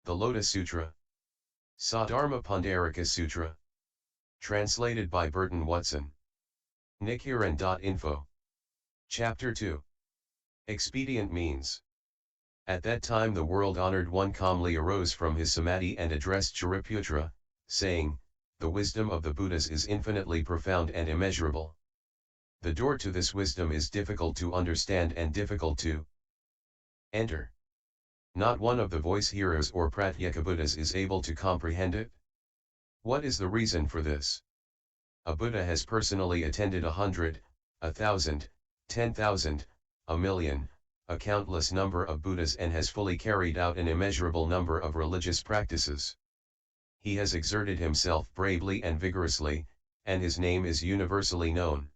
The Lotus Sutra. Sadharma Pundarika Sutra. Translated by Burton Watson. Nichiren.info. Chapter 2. Expedient means. At that time the world-honored one calmly arose from his samadhi and addressed Shariputra, saying, "The wisdom of the Buddhas is infinitely profound and immeasurable. The door to this wisdom is difficult to understand and difficult to enter. Not one of the voice hearers or Pratyekabuddhas is able to comprehend it. What is the reason for this? A Buddha has personally attended 100, 1,000, 10,000, a million, a countless number of Buddhas and has fully carried out an immeasurable number of religious practices. He has exerted himself bravely and vigorously, and his name is universally known.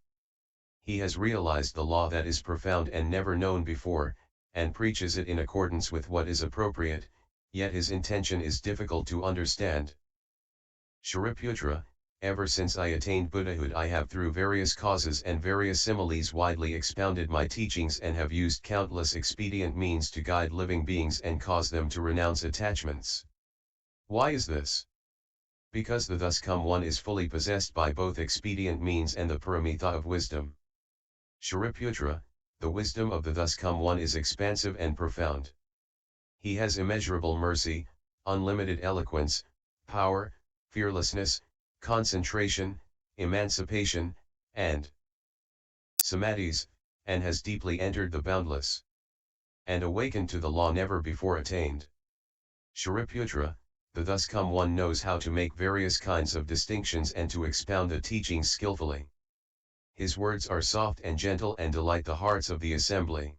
He has realized the law that is profound and never known before, and preaches it in accordance with what is appropriate, yet his intention is difficult to understand. Shariputra, ever since I attained Buddhahood I have through various causes and various similes widely expounded my teachings and have used countless expedient means to guide living beings and cause them to renounce attachments. Why is this? Because the thus come one is fully possessed by both expedient means and the paramitha of wisdom. Shariputra, the wisdom of the thus come one is expansive and profound. He has immeasurable mercy, unlimited eloquence, power, fearlessness, concentration, emancipation, and samadhis, and has deeply entered the boundless and awakened to the law never before attained. Shariputra, the thus come one knows how to make various kinds of distinctions and to expound the teachings skillfully. His words are soft and gentle and delight the hearts of the assembly.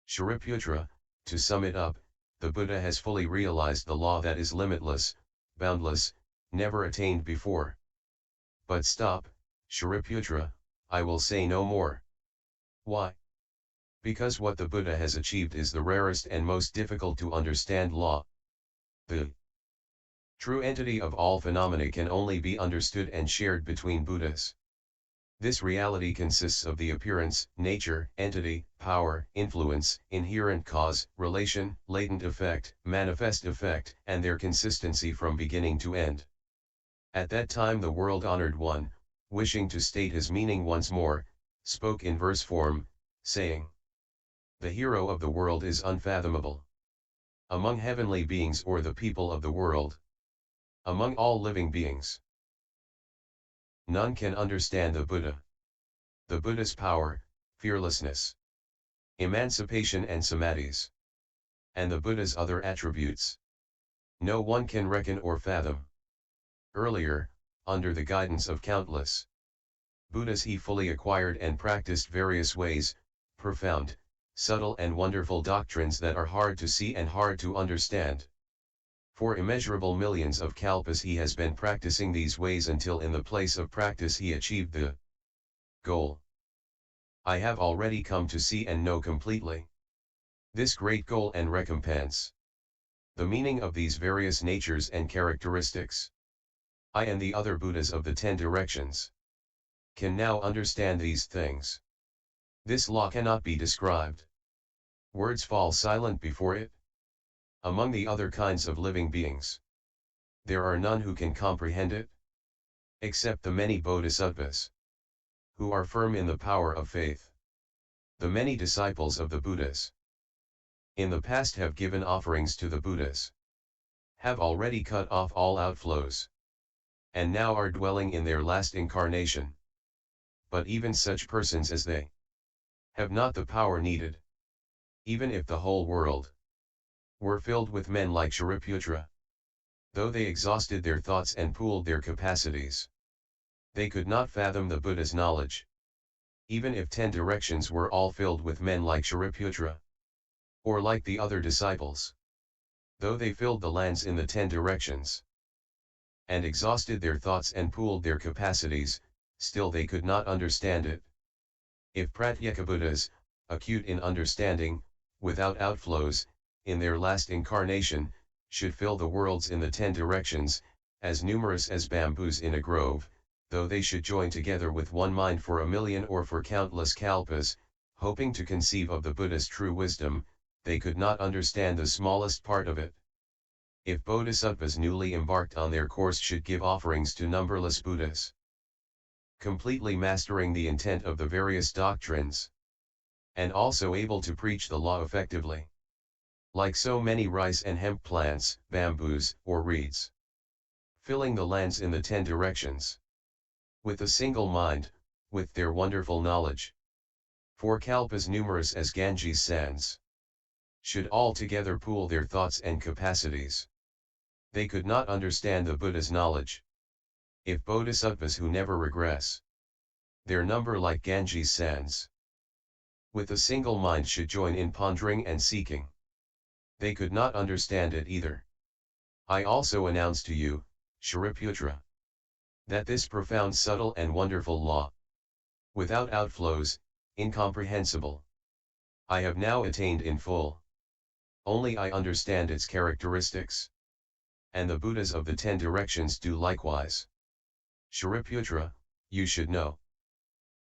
Shariputra, to sum it up, the Buddha has fully realized the law that is limitless, boundless, never attained before. But stop, Shariputra, I will say no more. Why? Because what the Buddha has achieved is the rarest and most difficult to understand law. The true entity of all phenomena can only be understood and shared between Buddhas. This reality consists of the appearance, nature, entity, power, influence, inherent cause, relation, latent effect, manifest effect, and their consistency from beginning to end. At that time the world-honored one, wishing to state his meaning once more, spoke in verse form, saying, "The hero of the world is unfathomable. Among heavenly beings or the people of the world, among all living beings, none can understand the Buddha. The Buddha's power, fearlessness, emancipation and samadhis, and the Buddha's other attributes, no one can reckon or fathom." Earlier, under the guidance of countless Buddhas he fully acquired and practiced various ways, profound, subtle and wonderful doctrines that are hard to see and hard to understand. For immeasurable millions of kalpas he has been practicing these ways until in the place of practice he achieved the goal. I have already come to see and know completely this great goal and recompense. The meaning of these various natures and characteristics. I and the other Buddhas of the 10 directions can now understand these things. This law cannot be described. Words fall silent before it. Among the other kinds of living beings, there are none who can comprehend it, except the many bodhisattvas, who are firm in the power of faith. The many disciples of the Buddhas in the past have given offerings to the Buddhas, have already cut off all outflows, and now are dwelling in their last incarnation. But even such persons as they have not the power needed. Even if the whole world were filled with men like Shariputra, though they exhausted their thoughts and pooled their capacities, they could not fathom the Buddha's knowledge. Even if 10 directions were all filled with men like Shariputra, or like the other disciples, though they filled the lands in the 10 directions, and exhausted their thoughts and pooled their capacities, still they could not understand it. If Pratyekabuddhas, acute in understanding, without outflows, in their last incarnation, should fill the worlds in the 10 directions, as numerous as bamboos in a grove, though they should join together with one mind for 1,000,000 or for countless kalpas, hoping to conceive of the Buddha's true wisdom, they could not understand the smallest part of it. if bodhisattvas newly embarked on their course should give offerings to numberless Buddhas, completely mastering the intent of the various doctrines, and also able to preach the law effectively, like so many rice and hemp plants, bamboos, or reeds, filling the lands in the 10 directions, with a single mind, with their wonderful knowledge, for kalpas numerous as Ganges sands, should all together pool their thoughts and capacities, they could not understand the Buddha's knowledge. If bodhisattvas who never regress, their number like Ganges sands, with a single mind should join in pondering and seeking, they could not understand it either. I also announce to you, Shariputra, that this profound, subtle and wonderful law, without outflows, incomprehensible, I have now attained in full. Only I understand its characteristics, and the Buddhas of the 10 directions do likewise. Shariputra, you should know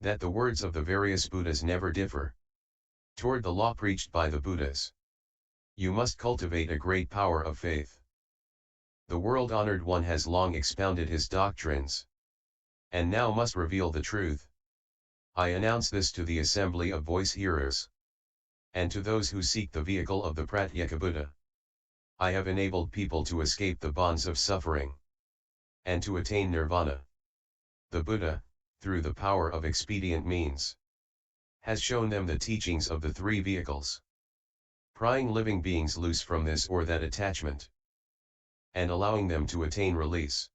that the words of the various Buddhas never differ toward the law preached by the Buddhas. You must cultivate a great power of faith. The world-honored one has long expounded his doctrines, and now must reveal the truth. I announce this to the assembly of voice hearers, and to those who seek the vehicle of the Pratyeka Buddha. I have enabled people to escape the bonds of suffering, and to attain nirvana. The Buddha, through the power of expedient means, has shown them the teachings of the 3 vehicles, prying living beings loose from this or that attachment, and allowing them to attain release.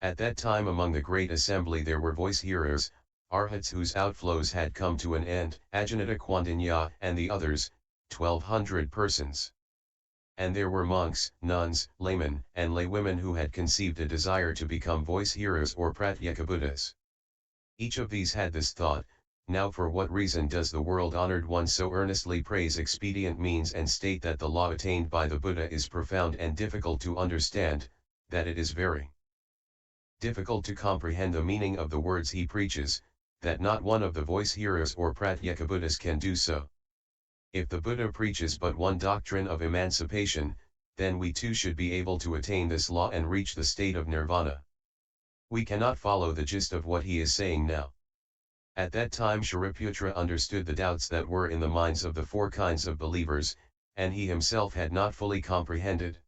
At that time among the great assembly there were voice hearers, arhats whose outflows had come to an end, Ajahata Kwandinya and the others, 1200 persons. And there were monks, nuns, laymen, and laywomen who had conceived a desire to become voice hearers or Pratyeka Buddhas. Each of these had this thought, now for what reason does the world-honored one so earnestly praise expedient means and state that the law attained by the Buddha is profound and difficult to understand, that it is very difficult to comprehend the meaning of the words he preaches, that not one of the voice hearers or Pratyeka Buddhas can do so. If the Buddha preaches but one doctrine of emancipation, then we too should be able to attain this law and reach the state of nirvana. We cannot follow the gist of what he is saying now. At that time Shariputra understood the doubts that were in the minds of the 4 kinds of believers, and he himself had not fully comprehended.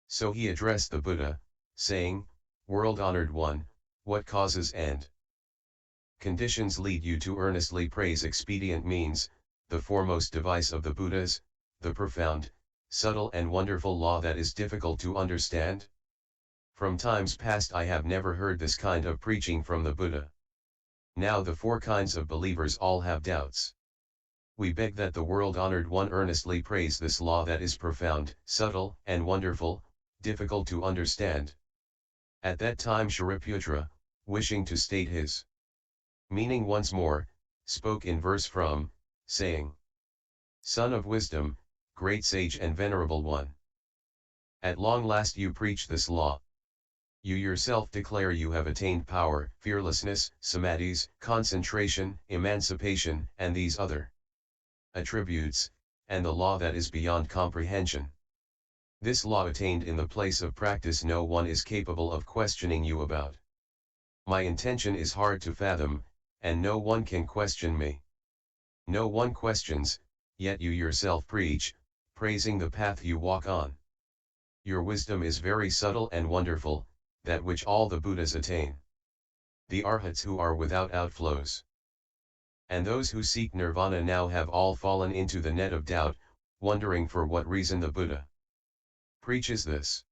So he addressed the Buddha, saying, World-honored one, what causes and conditions lead you to earnestly praise expedient means, the foremost device of the Buddhas, the profound, subtle and wonderful law that is difficult to understand? From times past I have never heard this kind of preaching from the Buddha. Now the 4 kinds of believers all have doubts. We beg that the world-honored one earnestly praise this law that is profound, subtle, and wonderful, difficult to understand. At that time Shariputra, wishing to state his meaning once more, spoke in verse from, saying, Son of wisdom, great sage and venerable one, at long last you preach this law. You yourself declare you have attained power, fearlessness, samadhis, concentration, emancipation, and these other attributes, and the law that is beyond comprehension. This law attained in the place of practice no one is capable of questioning you about. My intention is hard to fathom, and no one can question me. No one questions, yet you yourself preach, praising the path you walk on. Your wisdom is very subtle and wonderful, that which all the Buddhas attain. The arhats who are without outflows, and those who seek nirvana now have all fallen into the net of doubt, wondering for what reason the Buddha preaches this.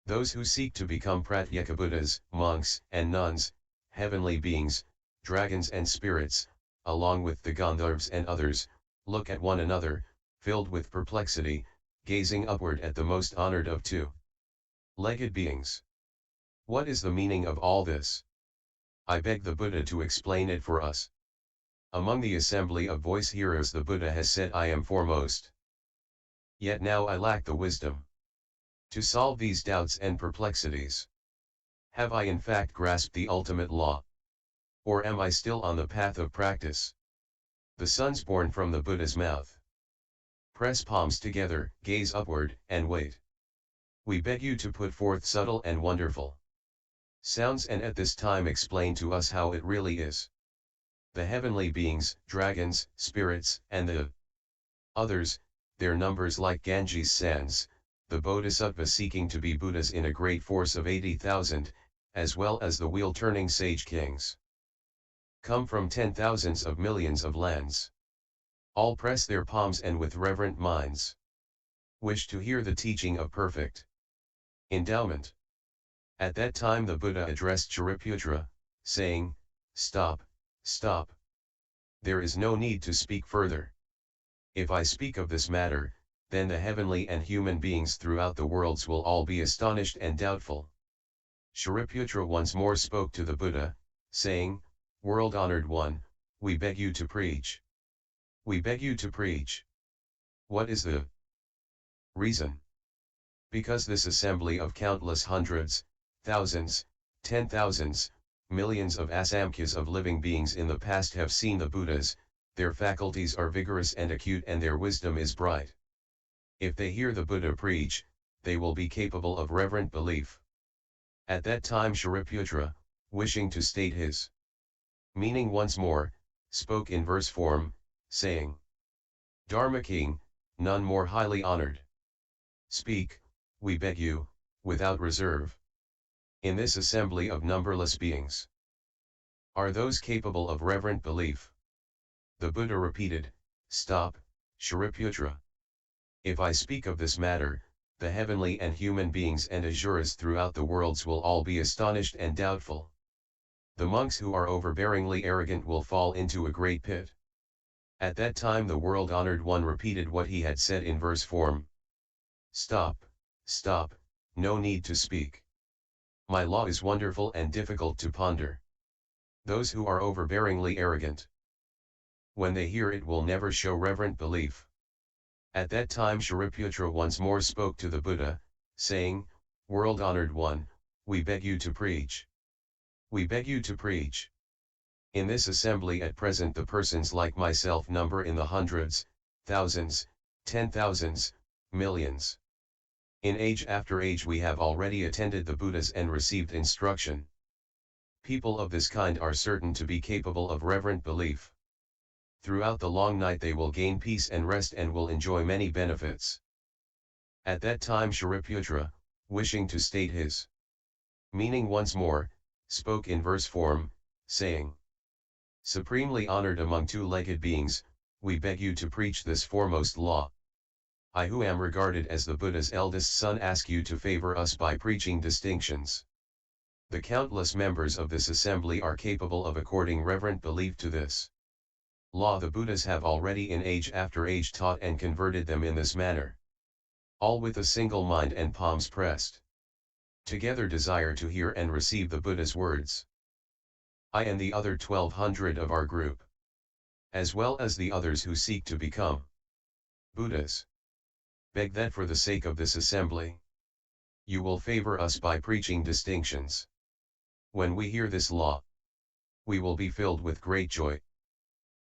Those who seek to become Pratyeka Buddhas, monks and nuns, heavenly beings, dragons and spirits, along with the Gandharvas and others, look at one another, filled with perplexity, gazing upward at the most honored of 2-legged beings. What is the meaning of all this? I beg the Buddha to explain it for us. Among the assembly of voice hearers the Buddha has said I am foremost. Yet now I lack the wisdom to solve these doubts and perplexities. Have I in fact grasped the ultimate law? Or am I still on the path of practice? The sons born from the Buddha's mouth. Press palms together, gaze upward, and wait. We beg you to put forth subtle and wonderful sounds and at this time explain to us how it really is. The heavenly beings, dragons, spirits, and the others, their numbers like Ganges sands, the bodhisattvas seeking to be Buddhas in a great force of 80,000, as well as the wheel-turning sage kings, come from 10,000s of millions of lands. All press their palms and with reverent minds wish to hear the teaching of perfect endowment. At that time the Buddha addressed Shariputra, saying, "Stop, stop. There is no need to speak further. If I speak of this matter, then the heavenly and human beings throughout the worlds will all be astonished and doubtful." Shariputra once more spoke to the Buddha, saying, "World-honored one, we beg you to preach. We beg you to preach. What is the reason? Because this assembly of countless hundreds, thousands, 10,000s, millions of asamkhya's of living beings in the past have seen the Buddhas, their faculties are vigorous and acute and their wisdom is bright. If they hear the Buddha preach, they will be capable of reverent belief." At that time Shariputra, wishing to state his meaning once more, spoke in verse form, saying, "Dharma King, none more highly honored. Speak, we beg you, without reserve. In this assembly of numberless beings, are those capable of reverent belief?" The Buddha repeated, "Stop, Shariputra. If I speak of this matter, the heavenly and human beings and asuras throughout the worlds will all be astonished and doubtful. The monks who are overbearingly arrogant will fall into a great pit." At that time the world-honored one repeated what he had said in verse form. "Stop, stop, no need to speak. My law is wonderful and difficult to ponder. Those who are overbearingly arrogant, when they hear it will never show reverent belief." At that time Shariputra once more spoke to the Buddha, saying, "World-honored one, we beg you to preach. We beg you to preach. In this assembly at present the persons like myself number in the hundreds, thousands, 10,000s, millions. In age after age we have already attended the Buddhas and received instruction. People of this kind are certain to be capable of reverent belief. Throughout the long night they will gain peace and rest and will enjoy many benefits." At that time Shariputra, wishing to state his meaning once more, spoke in verse form, saying, "Supremely honored among two-legged beings, we beg you to preach this foremost law. I who am regarded as the Buddha's eldest son ask you to favor us by preaching distinctions. The countless members of this assembly are capable of according reverent belief to this law the Buddhas have already in age after age taught and converted them in this manner. All with a single mind and palms pressed together desire to hear and receive the Buddha's words. I and the other 1,200 of our group, as well as the others who seek to become Buddhas, beg that for the sake of this assembly, you will favor us by preaching distinctions. When we hear this law, we will be filled with great joy."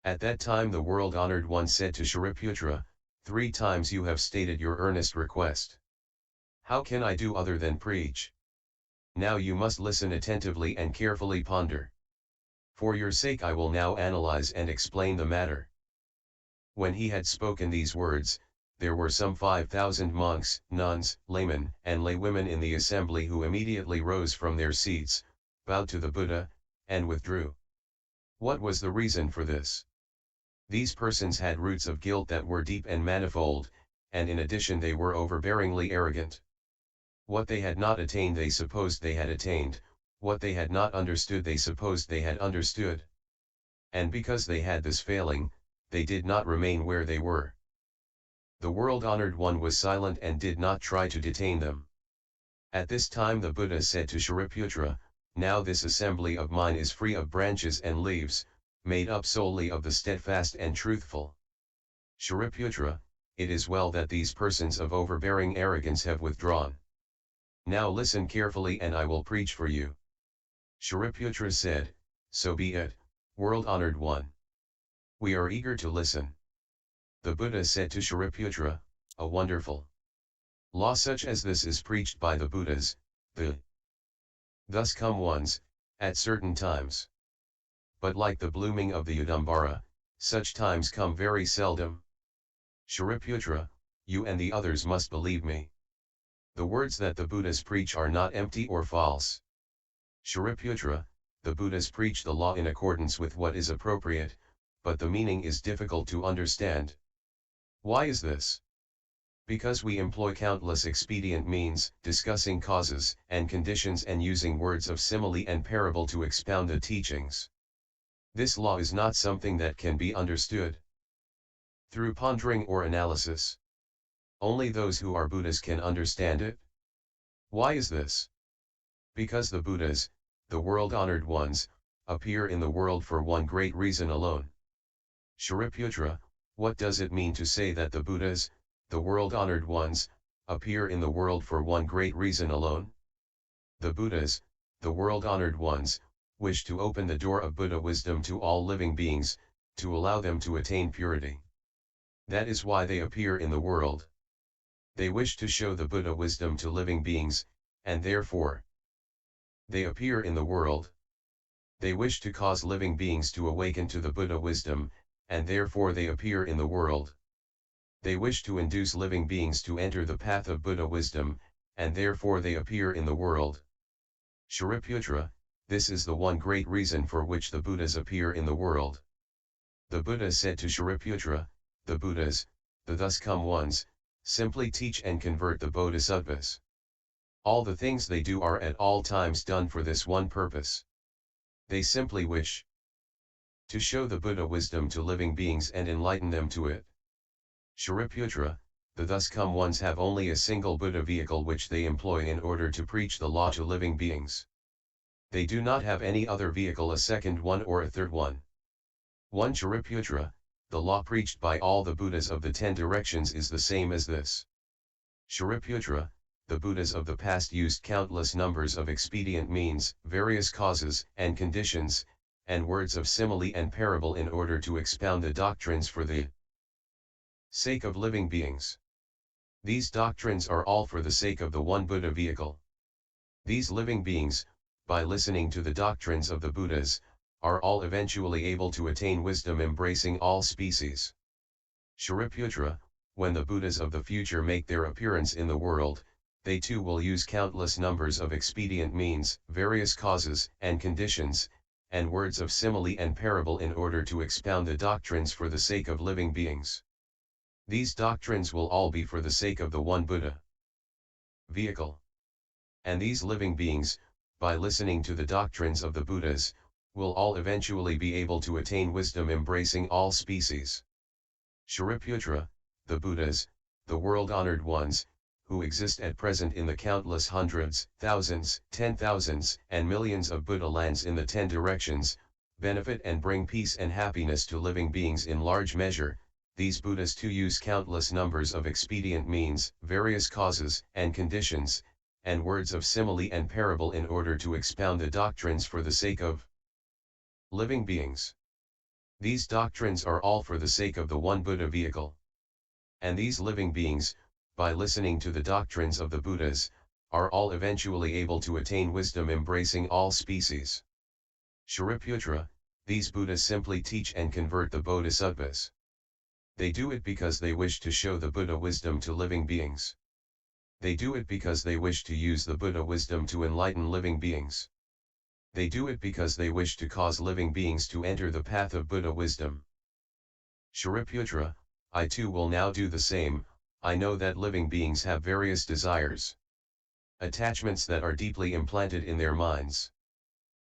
At that time the world-honored one said to Shariputra, 3 times you have stated your earnest request. How can I do other than preach? Now you must listen attentively and carefully ponder. For your sake I will now analyze and explain the matter." When he had spoken these words, there were some 5,000 monks, nuns, laymen, and laywomen in the assembly who immediately rose from their seats, bowed to the Buddha, and withdrew. What was the reason for this? These persons had roots of guilt that were deep and manifold, and in addition they were overbearingly arrogant. What they had not attained they supposed they had attained, what they had not understood they supposed they had understood. And because they had this failing, they did not remain where they were. The world-honored one was silent and did not try to detain them. At this time the Buddha said to Shariputra, "Now this assembly of mine is free of branches and leaves, made up solely of the steadfast and truthful. Shariputra, it is well that these persons of overbearing arrogance have withdrawn. Now listen carefully and I will preach for you." Shariputra said, "So be it, world-honored one. We are eager to listen." The Buddha said to Shariputra, "A wonderful Law such as this is preached by the Buddhas, the thus come ones, at certain times. But like the blooming of the Udambara, such times come very seldom. Shariputra, you and the others must believe me. The words that the Buddhas preach are not empty or false. Shariputra, the Buddhas preach the law in accordance with what is appropriate, but the meaning is difficult to understand. Why is this? Because we employ countless expedient means, discussing causes and conditions and using words of simile and parable to expound the teachings. This law is not something that can be understood through pondering or analysis. Only those who are Buddhas can understand it. Why is this? Because the Buddhas, the world-honored ones, appear in the world for one great reason alone. Shariputra, what does it mean to say that the Buddhas, the world-honored ones, appear in the world for one great reason alone? The Buddhas, the world-honored ones, wish to open the door of Buddha wisdom to all living beings, to allow them to attain purity. That is why they appear in the world. They wish to show the Buddha wisdom to living beings, and therefore they appear in the world. They wish to cause living beings to awaken to the Buddha wisdom, and therefore they appear in the world. They wish to induce living beings to enter the path of Buddha wisdom, and therefore they appear in the world. Shariputra, this is the one great reason for which the Buddhas appear in the world. The Buddha said to Shariputra, the Buddhas, the thus come ones, simply teach and convert the bodhisattvas. All the things they do are at all times done for this one purpose. They simply wish to show the Buddha wisdom to living beings and enlighten them to it. Shariputra, the thus come ones have only a single Buddha vehicle which they employ in order to preach the law to living beings. They do not have any other vehicle, a second one or a third one. One Shariputra, the law preached by all the Buddhas of the 10 directions is the same as this. Shariputra, the Buddhas of the past used countless numbers of expedient means, various causes and conditions, and words of simile and parable in order to expound the doctrines for the sake of living beings. These doctrines are all for the sake of the one Buddha vehicle. These living beings, by listening to the doctrines of the Buddhas, are all eventually able to attain wisdom embracing all species. Shariputra, when the Buddhas of the future make their appearance in the world, they too will use countless numbers of expedient means, various causes and conditions, and words of simile and parable in order to expound the doctrines for the sake of living beings. These doctrines will all be for the sake of the one Buddha vehicle. And these living beings, by listening to the doctrines of the Buddhas, will all eventually be able to attain wisdom embracing all species. Shariputra, the Buddhas, the world-honored ones, who exist at present in the countless hundreds, thousands, 10,000s, and millions of Buddha lands in the 10 directions, benefit and bring peace and happiness to living beings in large measure. These Buddhas too use countless numbers of expedient means, various causes and conditions, and words of simile and parable in order to expound the doctrines for the sake of living beings. These doctrines are all for the sake of the one Buddha vehicle. And these living beings, by listening to the doctrines of the Buddhas, are all eventually able to attain wisdom embracing all species. Shariputra, these Buddhas simply teach and convert the bodhisattvas. They do it because they wish to show the Buddha wisdom to living beings. They do it because they wish to use the Buddha wisdom to enlighten living beings. They do it because they wish to cause living beings to enter the path of Buddha wisdom. Shariputra, I too will now do the same. I know that living beings have various desires, attachments that are deeply implanted in their minds.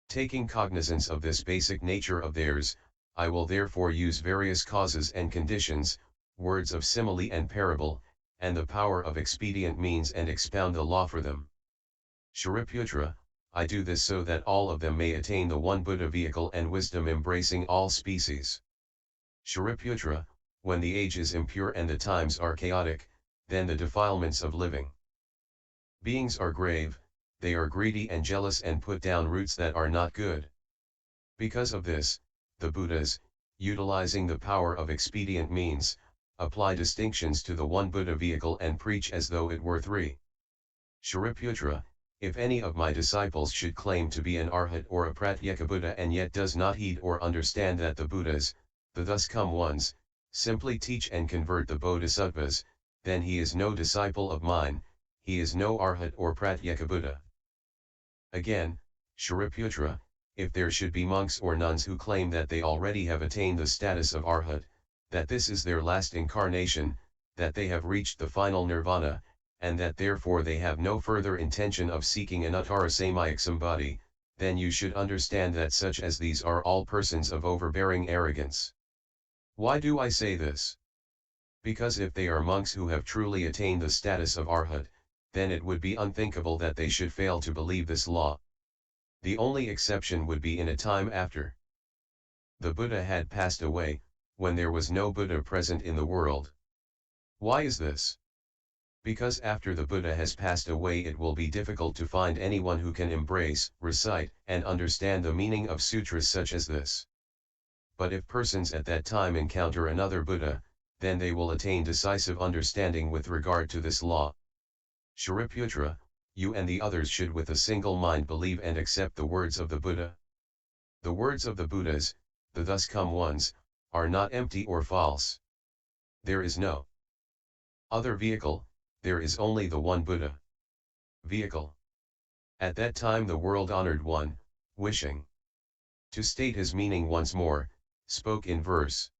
Taking cognizance of this basic nature of theirs, I will therefore use various causes and conditions, words of simile and parable, and the power of expedient means and expound the law for them. Shariputra, I do this so that all of them may attain the one Buddha vehicle and wisdom embracing all species. Shariputra, when the age is impure and the times are chaotic, then the defilements of living beings are grave, they are greedy and jealous and put down roots that are not good. Because of this, the Buddhas, utilizing the power of expedient means, apply distinctions to the one Buddha vehicle and preach as though it were three. Shariputra, if any of my disciples should claim to be an arhat or a pratyeka Buddha and yet does not heed or understand that the Buddhas, the thus come ones, simply teach and convert the bodhisattvas, then he is no disciple of mine, he is no arhat or pratyeka Buddha. Again, Shariputra, if there should be monks or nuns who claim that they already have attained the status of arhat, that this is their last incarnation, that they have reached the final nirvana, and that therefore they have no further intention of seeking an uttara samyak sambodhi, then you should understand that such as these are all persons of overbearing arrogance. Why do I say this? Because if they are monks who have truly attained the status of arhat, then it would be unthinkable that they should fail to believe this law. The only exception would be in a time after the Buddha had passed away, when there was no Buddha present in the world. Why is this? Because after the Buddha has passed away it will be difficult to find anyone who can embrace, recite, and understand the meaning of sutras such as this. But if persons at that time encounter another Buddha, then they will attain decisive understanding with regard to this law. Shariputra, you and the others should with a single mind believe and accept the words of the Buddha. The words of the Buddhas, the thus come ones, are not empty or false. There is no other vehicle, there is only the one Buddha vehicle. At that time the world-honored one, wishing to state his meaning once more, spoke in verse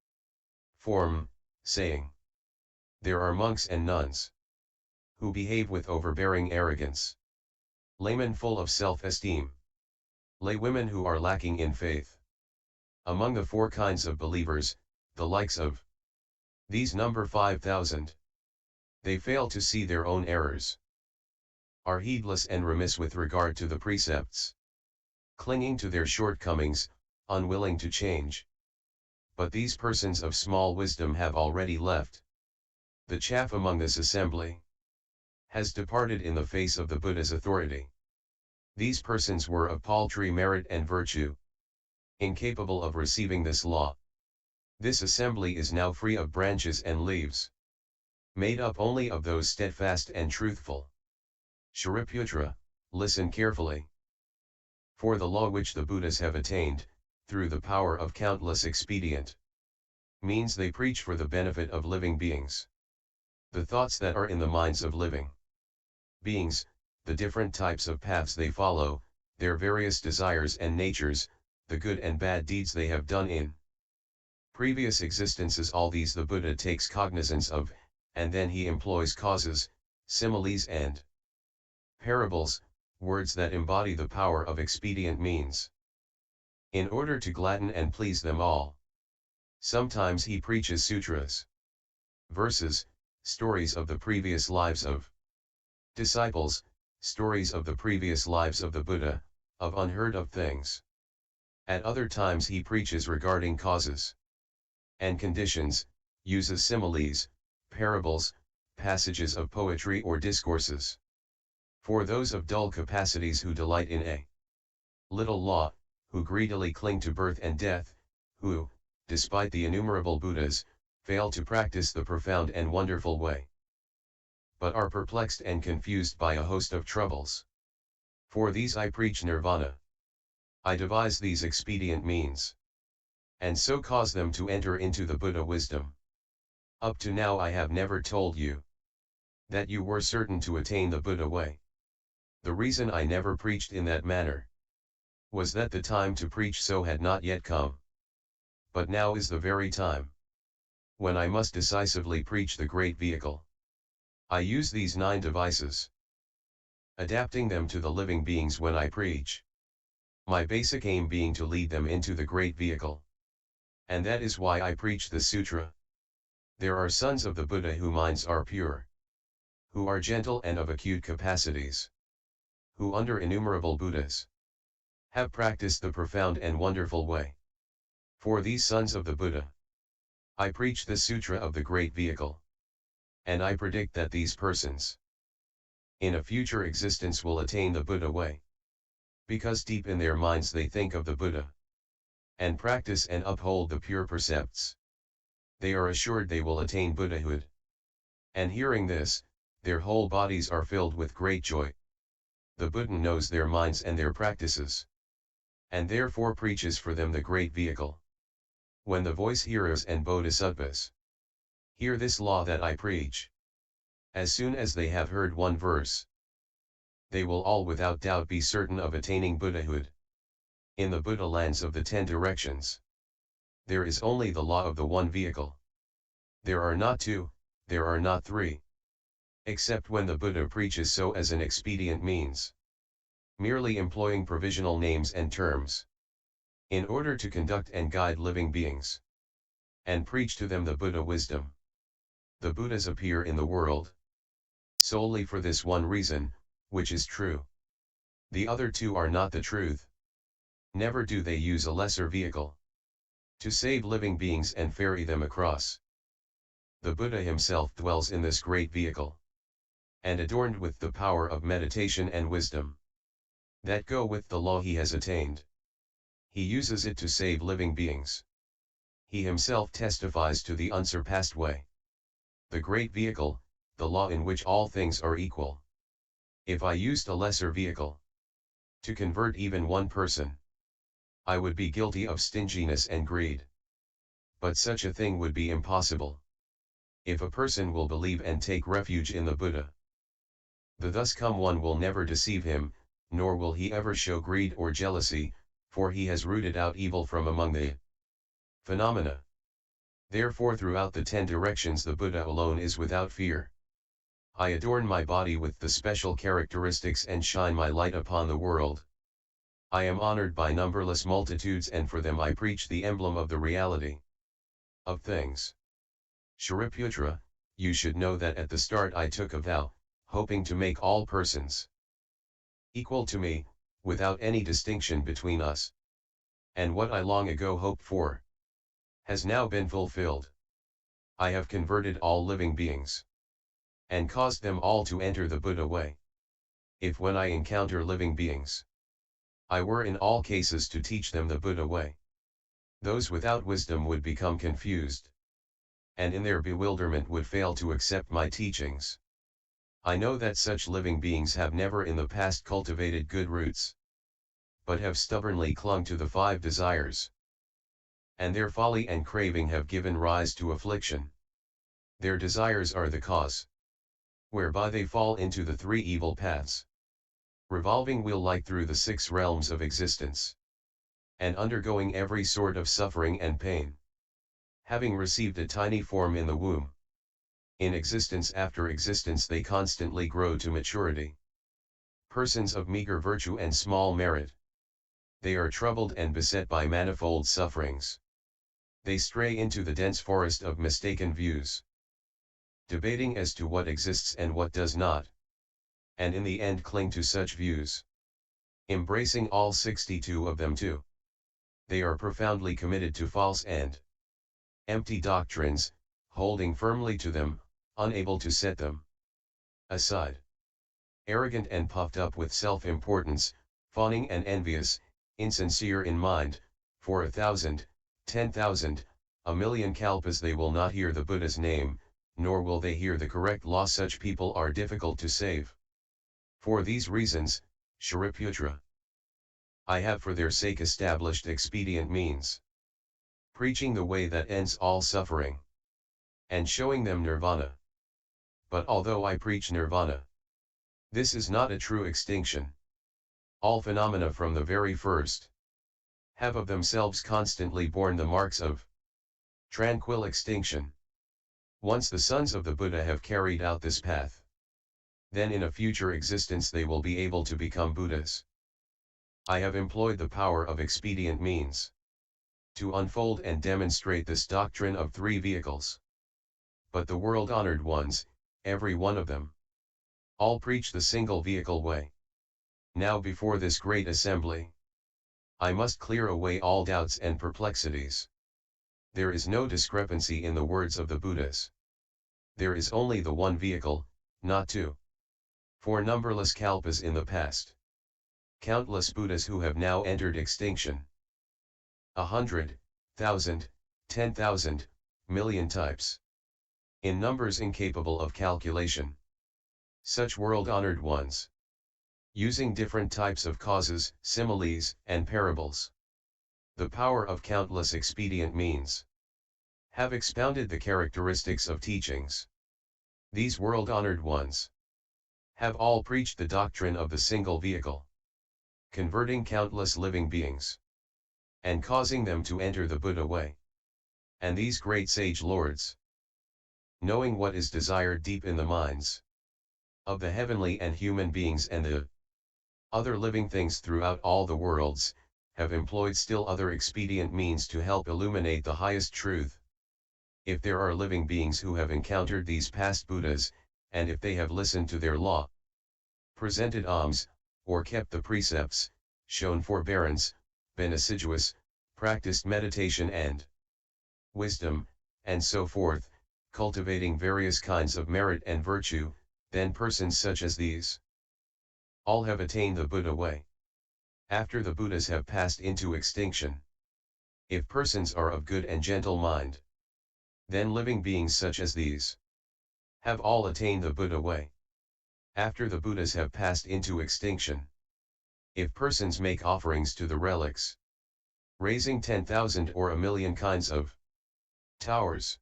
form, saying, there are monks and nuns who behave with overbearing arrogance, laymen full of self-esteem, laywomen who are lacking in faith. Among the four kinds of believers, the likes of these number 5,000. They fail to see their own errors, are heedless and remiss with regard to the precepts, clinging to their shortcomings, unwilling to change. But these persons of small wisdom have already left. The chaff among this assembly has departed in the face of the Buddha's authority. These persons were of paltry merit and virtue, incapable of receiving this law. This assembly is now free of branches and leaves, made up only of those steadfast and truthful. Shariputra, listen carefully. For the law which the Buddhas have attained, through the power of countless expedient means they preach for the benefit of living beings. The thoughts that are in the minds of living beings, the different types of paths they follow, their various desires and natures, the good and bad deeds they have done in previous existences, all these the Buddha takes cognizance of, and then he employs causes, similes and parables, words that embody the power of expedient means, in order to gladden and please them all. Sometimes he preaches sutras, verses, stories of the previous lives of disciples, stories of the previous lives of the Buddha, of unheard of things. At other times he preaches regarding causes and conditions, uses similes, parables, passages of poetry or discourses. For those of dull capacities who delight in a little law, who greedily cling to birth and death, who, despite the innumerable Buddhas, fail to practice the profound and wonderful way, but are perplexed and confused by a host of troubles. For these I preach nirvana. I devise these expedient means, and so cause them to enter into the Buddha wisdom. Up to now I have never told you that you were certain to attain the Buddha way. The reason I never preached in that manner was that the time to preach so had not yet come. But now is the very time when I must decisively preach the great vehicle. I use these 9 devices, adapting them to the living beings when I preach, my basic aim being to lead them into the great vehicle. And that is why I preach the sutra. There are sons of the Buddha whose minds are pure, who are gentle and of acute capacities, who under innumerable Buddhas have practiced the profound and wonderful way. For these sons of the Buddha, I preach the sutra of the great vehicle. And I predict that these persons, in a future existence, will attain the Buddha way, because deep in their minds they think of the Buddha, and practice and uphold the pure precepts. they are assured they will attain Buddhahood. And hearing this, their whole bodies are filled with great joy. The Buddha knows their minds and their practices, and therefore preaches for them the great vehicle. When the voice hearers and bodhisattvas hear this law that I preach, as soon as they have heard one verse, they will all without doubt be certain of attaining Buddhahood. In the Buddha lands of the 10 directions, there is only the law of the one vehicle. There are not two, there are not three. Except when the Buddha preaches so as an expedient means, merely employing provisional names and terms, in order to conduct and guide living beings, and preach to them the Buddha wisdom. The Buddhas appear in the world solely for this one reason, which is true. The other two are not the truth. Never do they use a lesser vehicle to save living beings and ferry them across. The Buddha himself dwells in this great vehicle, and adorned with the power of meditation and wisdom that go with the law he has attained, he uses it to save living beings. He himself testifies to the unsurpassed way, the great vehicle, the law in which all things are equal. If I used a lesser vehicle to convert even one person, I would be guilty of stinginess and greed. But such a thing would be impossible. If a person will believe and take refuge in the Buddha, the thus come one will never deceive him, nor will he ever show greed or jealousy, for he has rooted out evil from among the phenomena. Therefore throughout the 10 directions the Buddha alone is without fear. I adorn my body with the special characteristics and shine my light upon the world. I am honored by numberless multitudes, and for them I preach the emblem of the reality of things. Shariputra, you should know that at the start I took a vow, hoping to make all persons equal to me, without any distinction between us. And what I long ago hoped for has now been fulfilled. I have converted all living beings, and caused them all to enter the Buddha way. If when I encounter living beings, I were in all cases to teach them the Buddha way, those without wisdom would become confused, and in their bewilderment would fail to accept my teachings. I know that such living beings have never in the past cultivated good roots, but have stubbornly clung to the 5 desires, and their folly and craving have given rise to affliction. Their desires are the cause whereby they fall into the 3 evil paths, revolving wheel-like through the 6 realms of existence, and undergoing every sort of suffering and pain. Having received a tiny form in the womb, in existence after existence they constantly grow to maturity. Persons of meager virtue and small merit, they are troubled and beset by manifold sufferings. They stray into the dense forest of mistaken views, debating as to what exists and what does not, and in the end cling to such views, embracing all 62 of them too. They are profoundly committed to false and empty doctrines, holding firmly to them, unable to set them aside. Arrogant and puffed up with self-importance, fawning and envious, insincere in mind, for 1,000, 10,000, a million kalpas they will not hear the Buddha's name, nor will they hear the correct law. Such people are difficult to save. For these reasons, Shariputra, I have for their sake established expedient means, preaching the way that ends all suffering, and showing them nirvana. But although I preach nirvana, this is not a true extinction. All phenomena from the very first have of themselves constantly borne the marks of tranquil extinction. Once the sons of the Buddha have carried out this path, then in a future existence they will be able to become Buddhas. I have employed the power of expedient means to unfold and demonstrate this doctrine of 3 vehicles. But the world-honored ones, every one of them, all preach the single vehicle way. Now before this great assembly, I must clear away all doubts and perplexities. There is no discrepancy in the words of the Buddhas. There is only the one vehicle, not 2. For numberless kalpas in the past, countless Buddhas who have now entered extinction, 100, 1,000, 10,000, million types. In numbers incapable of calculation. Such world-honored ones. Using different types of causes, similes, and parables. The power of countless expedient means. Have expounded the characteristics of teachings. These world-honored ones. Have all preached the doctrine of the single vehicle. Converting countless living beings. And causing them to enter the Buddha way. And these great sage lords. Knowing what is desired deep in the minds. Of the heavenly and human beings and the other living things throughout all the worlds, have employed still other expedient means to help illuminate the highest truth. If there are living beings who have encountered these past Buddhas, and if they have listened to their law, presented alms, or kept the precepts, shown forbearance, been assiduous, practiced meditation and wisdom, and so forth, cultivating various kinds of merit and virtue, then persons such as these all have attained the Buddha way. After the Buddhas have passed into extinction. If persons are of good and gentle mind, then living beings such as these have all attained the Buddha way. After the Buddhas have passed into extinction. If persons make offerings to the relics, raising 10,000 or a million kinds of towers,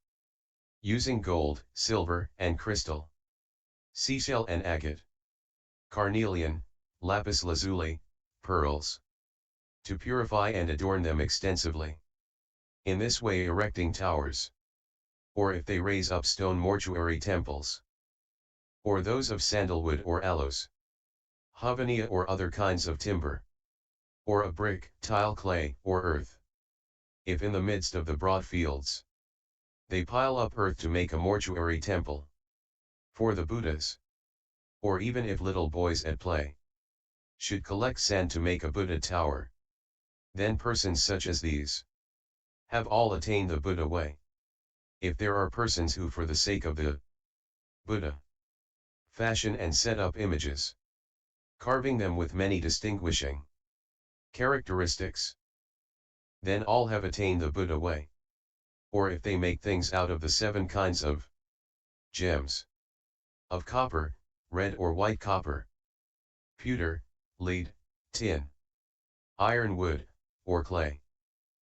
using gold, silver, and crystal, seashell and agate, carnelian, lapis lazuli, pearls, to purify and adorn them extensively. In this way erecting towers, or if they raise up stone mortuary temples, or those of sandalwood or aloes, Havania or other kinds of timber, or of brick, tile, clay, or earth. If in the midst of the broad fields, they pile up earth to make a mortuary temple for the Buddhas, or even if little boys at play should collect sand to make a Buddha tower, then persons such as these have all attained the Buddha way. If there are persons who for the sake of the Buddha fashion and set up images, carving them with many distinguishing characteristics, then all have attained the Buddha way. Or if they make things out of the 7 kinds of gems, of copper, red or white copper, pewter, lead, tin, iron, wood, or clay,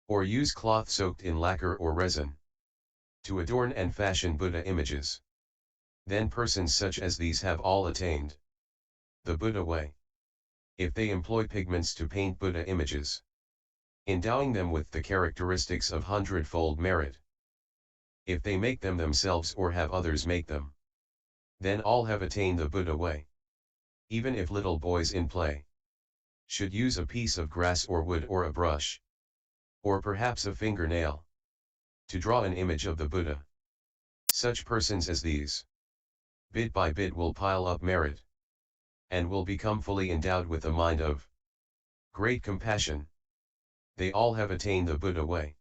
or use cloth soaked in lacquer or resin, to adorn and fashion Buddha images, then persons such as these have all attained the Buddha way. If they employ pigments to paint Buddha images, endowing them with the characteristics of 100-fold merit, if they make them themselves or have others make them, then all have attained the Buddha way. Even if little boys in play should use a piece of grass or wood or a brush, or perhaps a fingernail, to draw an image of the Buddha, such persons as these, bit by bit will pile up merit, and will become fully endowed with a mind of great compassion. They all have attained the Buddha way,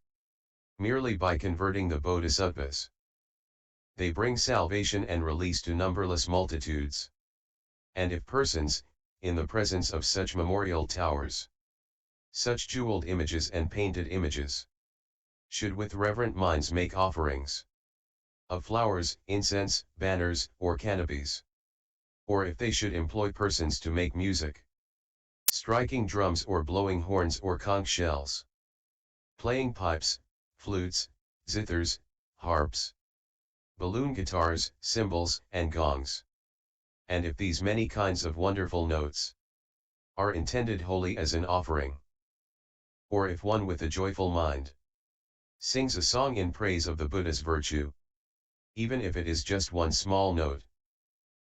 merely by converting the bodhisattvas. They bring salvation and release to numberless multitudes. And if persons, in the presence of such memorial towers, such jeweled images and painted images, should with reverent minds make offerings of flowers, incense, banners, or canopies, or if they should employ persons to make music, striking drums or blowing horns or conch shells, playing pipes, flutes, zithers, harps, balloon guitars, cymbals, and gongs, and if these many kinds of wonderful notes are intended wholly as an offering, or if one with a joyful mind sings a song in praise of the Buddha's virtue, even if it is just one small note,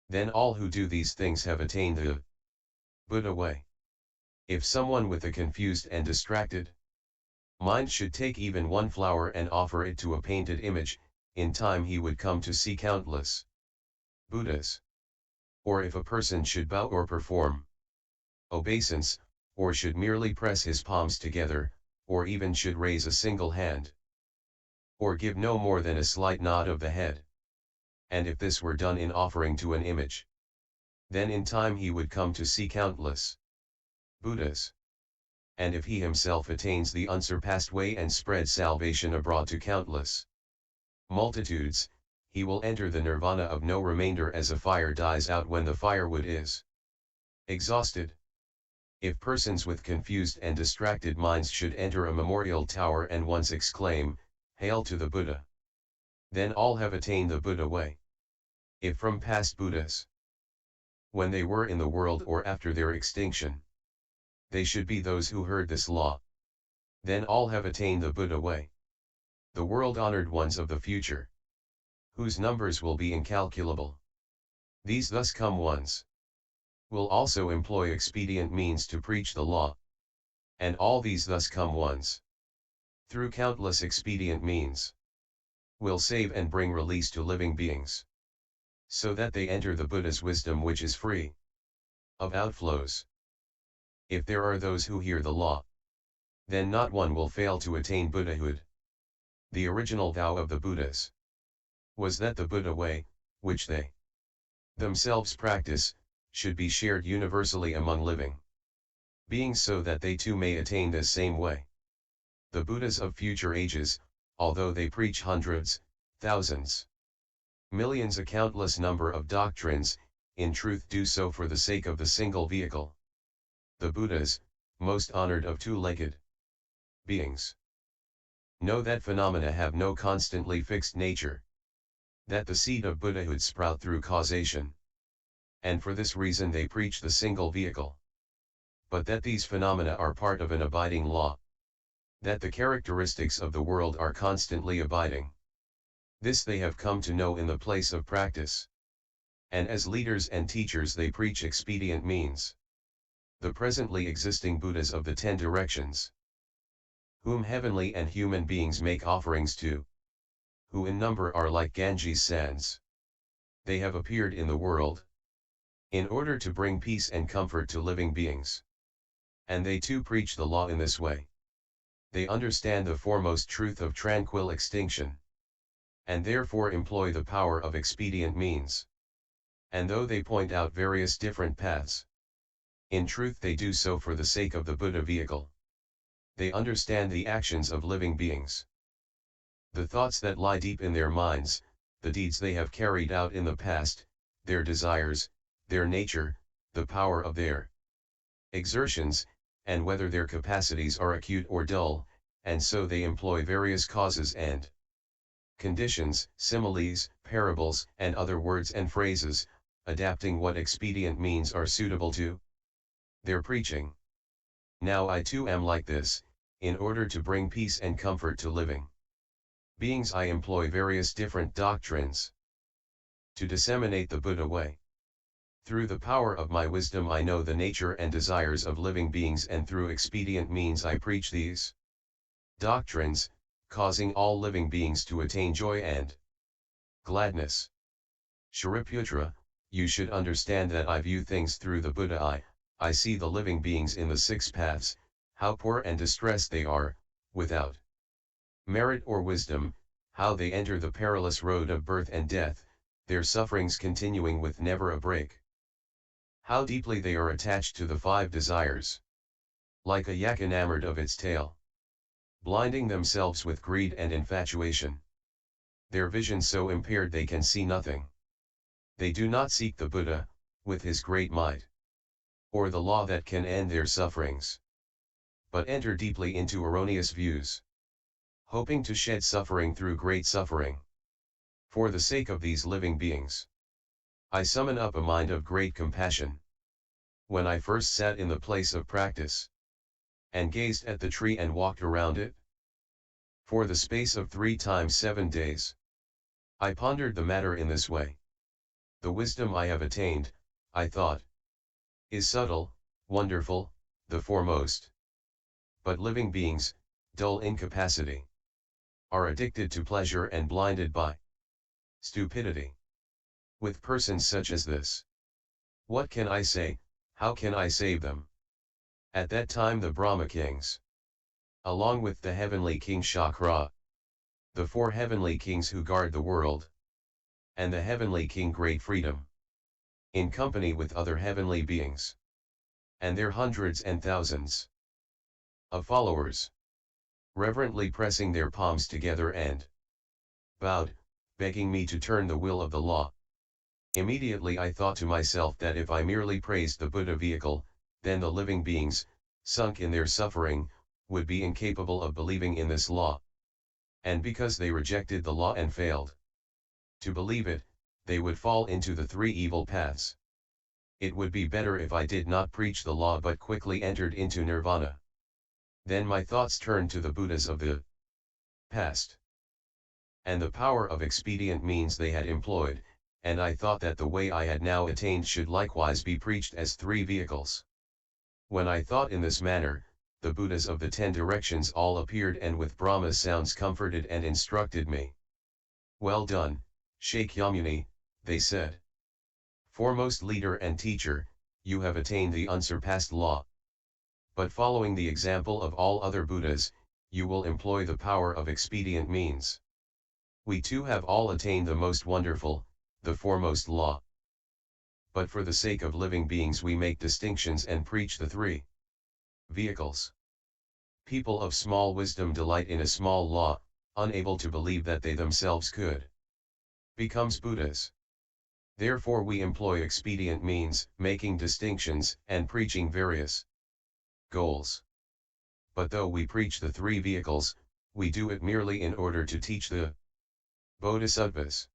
then all who do these things have attained the Buddha way. If someone with a confused and distracted mind should take even one flower and offer it to a painted image, in time he would come to see countless Buddhas. Or if a person should bow or perform obeisance, or should merely press his palms together, or even should raise a single hand, or give no more than a slight nod of the head, and if this were done in offering to an image, then in time he would come to see countless Buddhas. And if he himself attains the unsurpassed way and spreads salvation abroad to countless multitudes, he will enter the nirvana of no remainder as a fire dies out when the firewood is exhausted. If persons with confused and distracted minds should enter a memorial tower and once exclaim, "Hail to the Buddha," then all have attained the Buddha way. If from past Buddhas, when they were in the world or after their extinction, they should be those who heard this law, then all have attained the Buddha way. The world-honored ones of the future, whose numbers will be incalculable, these thus come ones, will also employ expedient means to preach the law, and all these thus come ones, through countless expedient means, will save and bring release to living beings, so that they enter the Buddha's wisdom which is free of outflows. If there are those who hear the law, then not one will fail to attain Buddhahood. The original vow of the Buddhas was that the Buddha way, which they themselves practice, should be shared universally among living beings so that they too may attain this same way. The Buddhas of future ages, although they preach hundreds, thousands, millions, a countless number of doctrines, in truth do so for the sake of the single vehicle. The Buddhas, most honored of two-legged beings, know that phenomena have no constantly fixed nature, that the seed of Buddhahood sprout through causation, and for this reason they preach the single vehicle. But that these phenomena are part of an abiding law, that the characteristics of the world are constantly abiding, this they have come to know in the place of practice. And as leaders and teachers they preach expedient means. The presently existing Buddhas of the 10 directions, whom heavenly and human beings make offerings to, who in number are like Ganges sands, they have appeared in the world, in order to bring peace and comfort to living beings. And they too preach the law in this way. They understand the foremost truth of tranquil extinction, and therefore employ the power of expedient means. And though they point out various different paths, in truth they do so for the sake of the Buddha vehicle. They understand the actions of living beings, the thoughts that lie deep in their minds, the deeds they have carried out in the past, their desires, their nature, the power of their exertions, and whether their capacities are acute or dull, and so they employ various causes and conditions, similes, parables, and other words and phrases, adapting what expedient means are suitable to their preaching. Now I too am like this, in order to bring peace and comfort to living beings I employ various different doctrines to disseminate the Buddha way. Through the power of my wisdom I know the nature and desires of living beings, and through expedient means I preach these doctrines, causing all living beings to attain joy and gladness. Shariputra, you should understand that I view things through the Buddha eye. I see the living beings in the 6 paths, how poor and distressed they are, without merit or wisdom, how they enter the perilous road of birth and death, their sufferings continuing with never a break. How deeply they are attached to the 5 desires, like a yak enamored of its tail, blinding themselves with greed and infatuation. Their vision so impaired they can see nothing. They do not seek the Buddha, with his great might, or the law that can end their sufferings, but enter deeply into erroneous views, hoping to shed suffering through great suffering. For the sake of these living beings, I summon up a mind of great compassion. When I first sat in the place of practice, and gazed at the tree and walked around it, for the space of 3 times 7 days, I pondered the matter in this way. The wisdom I have attained, I thought, is subtle, wonderful, the foremost. But living beings, dull in capacity, are addicted to pleasure and blinded by stupidity. With persons such as this, what can I say, how can I save them? At that time the Brahma kings, along with the heavenly king Shakra, the 4 heavenly kings who guard the world, and the heavenly king Great Freedom, in company with other heavenly beings, and their hundreds and thousands of followers, reverently pressing their palms together and bowed, begging me to turn the will of the law. Immediately I thought to myself that if I merely praised the Buddha vehicle, then the living beings, sunk in their suffering, would be incapable of believing in this law. And because they rejected the law and failed to believe it, they would fall into the three evil paths. It would be better if I did not preach the law but quickly entered into nirvana. Then my thoughts turned to the Buddhas of the past, and the power of expedient means they had employed, and I thought that the way I had now attained should likewise be preached as three vehicles. When I thought in this manner, the Buddhas of the 10 directions all appeared and with Brahma's sounds comforted and instructed me. Well done, Shakyamuni, they said. Foremost leader and teacher, you have attained the unsurpassed law. But following the example of all other Buddhas, you will employ the power of expedient means. We too have all attained the most wonderful, the foremost law. But for the sake of living beings we make distinctions and preach the three vehicles. People of small wisdom delight in a small law, unable to believe that they themselves could becomes Buddhas. Therefore we employ expedient means, making distinctions, and preaching various goals. But though we preach the three vehicles, we do it merely in order to teach the Bodhisattvas.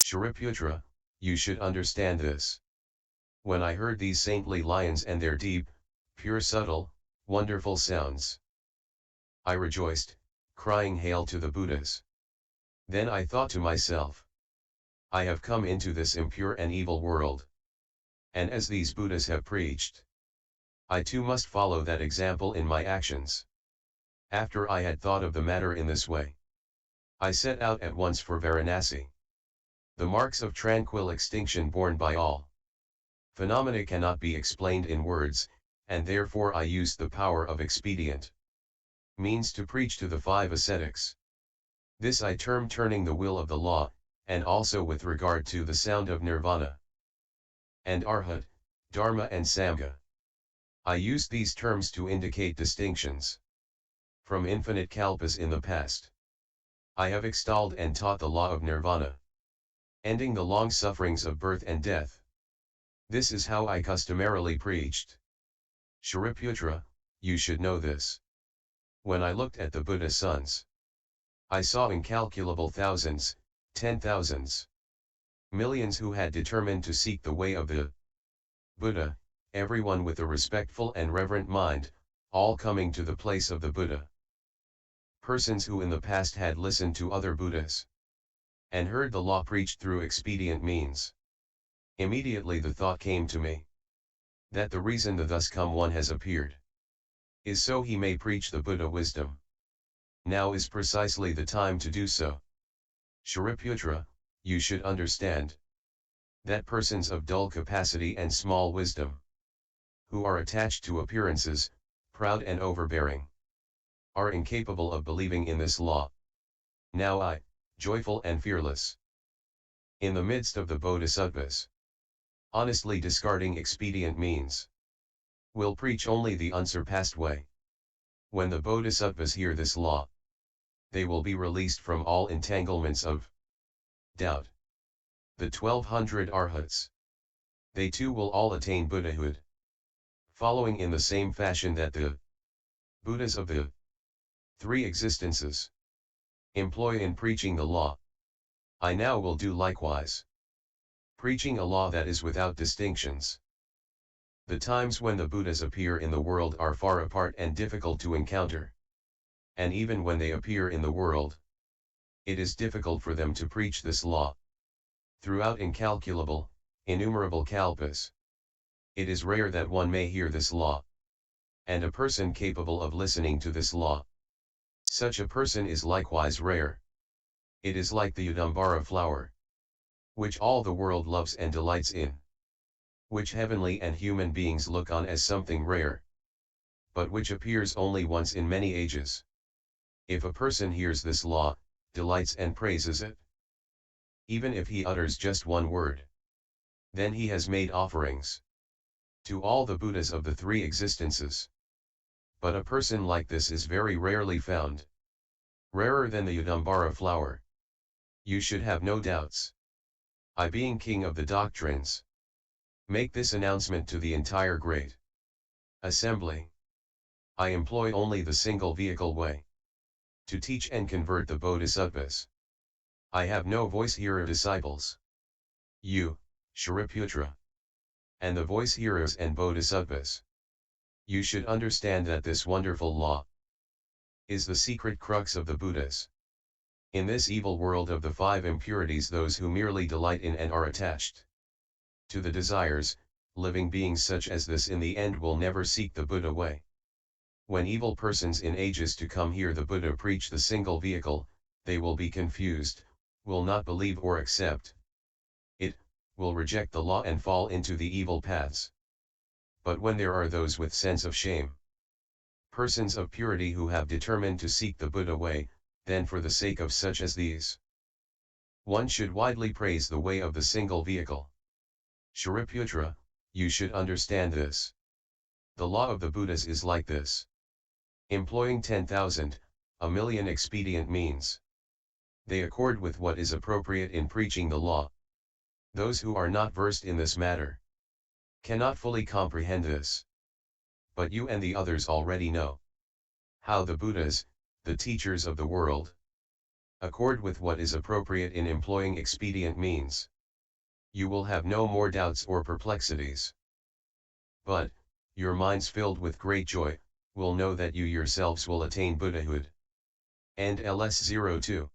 Shariputra, you should understand this. When I heard these saintly lions and their deep, pure subtle, wonderful sounds, I rejoiced, crying hail to the Buddhas. Then I thought to myself, I have come into this impure and evil world. And as these Buddhas have preached, I too must follow that example in my actions. After I had thought of the matter in this way, I set out at once for Varanasi. The marks of tranquil extinction borne by all phenomena cannot be explained in words, and therefore I used the power of expedient means to preach to the 5 ascetics. This I term turning the will of the law, and also with regard to the sound of nirvana and arhat, dharma and samga. I used these terms to indicate distinctions. From infinite kalpas in the past, I have extolled and taught the law of nirvana, ending the long sufferings of birth and death. This is how I customarily preached. Shariputra, you should know this. When I looked at the Buddha sons, I saw incalculable thousands, 10,000s, millions who had determined to seek the way of the Buddha, everyone with a respectful and reverent mind, all coming to the place of the Buddha. Persons who in the past had listened to other Buddhas and heard the law preached through expedient means. Immediately the thought came to me that the reason the thus come one has appeared is so he may preach the Buddha wisdom. Now is precisely the time to do so. Shariputra, you should understand that persons of dull capacity and small wisdom, who are attached to appearances, proud and overbearing, are incapable of believing in this law. Now I, joyful and fearless, in the midst of the Bodhisattvas, honestly discarding expedient means, will preach only the unsurpassed way. When the Bodhisattvas hear this law, they will be released from all entanglements of doubt. The 1200 arhats, they too will all attain Buddhahood, following in the same fashion that the Buddhas of the 3 existences employ in preaching the law. I now will do likewise, preaching a law that is without distinctions. The times when the Buddhas appear in the world are far apart and difficult to encounter. And even when they appear in the world, it is difficult for them to preach this law. Throughout incalculable, innumerable kalpas, it is rare that one may hear this law, and a person capable of listening to this law, such a person is likewise rare. It is like the Udambara flower, which all the world loves and delights in, which heavenly and human beings look on as something rare, but which appears only once in many ages. If a person hears this law, delights and praises it, even if he utters just one word, then he has made offerings to all the Buddhas of the 3 existences. But a person like this is very rarely found, rarer than the Udambara flower. You should have no doubts. I being king of the doctrines, make this announcement to the entire great assembly. I employ only the single vehicle way to teach and convert the bodhisattvas. I have no voice hearer disciples. You, Shariputra, and the voice hearers and bodhisattvas. You should understand that this wonderful law is the secret crux of the Buddhas. In this evil world of the five impurities, those who merely delight in and are attached to the desires, living beings such as this in the end will never seek the Buddha way. When evil persons in ages to come hear the Buddha preach the single vehicle, they will be confused, will not believe or accept it, will reject the law and fall into the evil paths. But when there are those with sense of shame, persons of purity who have determined to seek the Buddha way, then for the sake of such as these, one should widely praise the way of the single vehicle. Shariputra, you should understand this. The law of the Buddhas is like this. Employing 10,000, a million expedient means. They accord with what is appropriate in preaching the law. Those who are not versed in this matter cannot fully comprehend this. But you and the others already know how the Buddhas, the teachers of the world, accord with what is appropriate in employing expedient means. You will have no more doubts or perplexities. But, your minds filled with great joy, will know that you yourselves will attain Buddhahood. And LS02.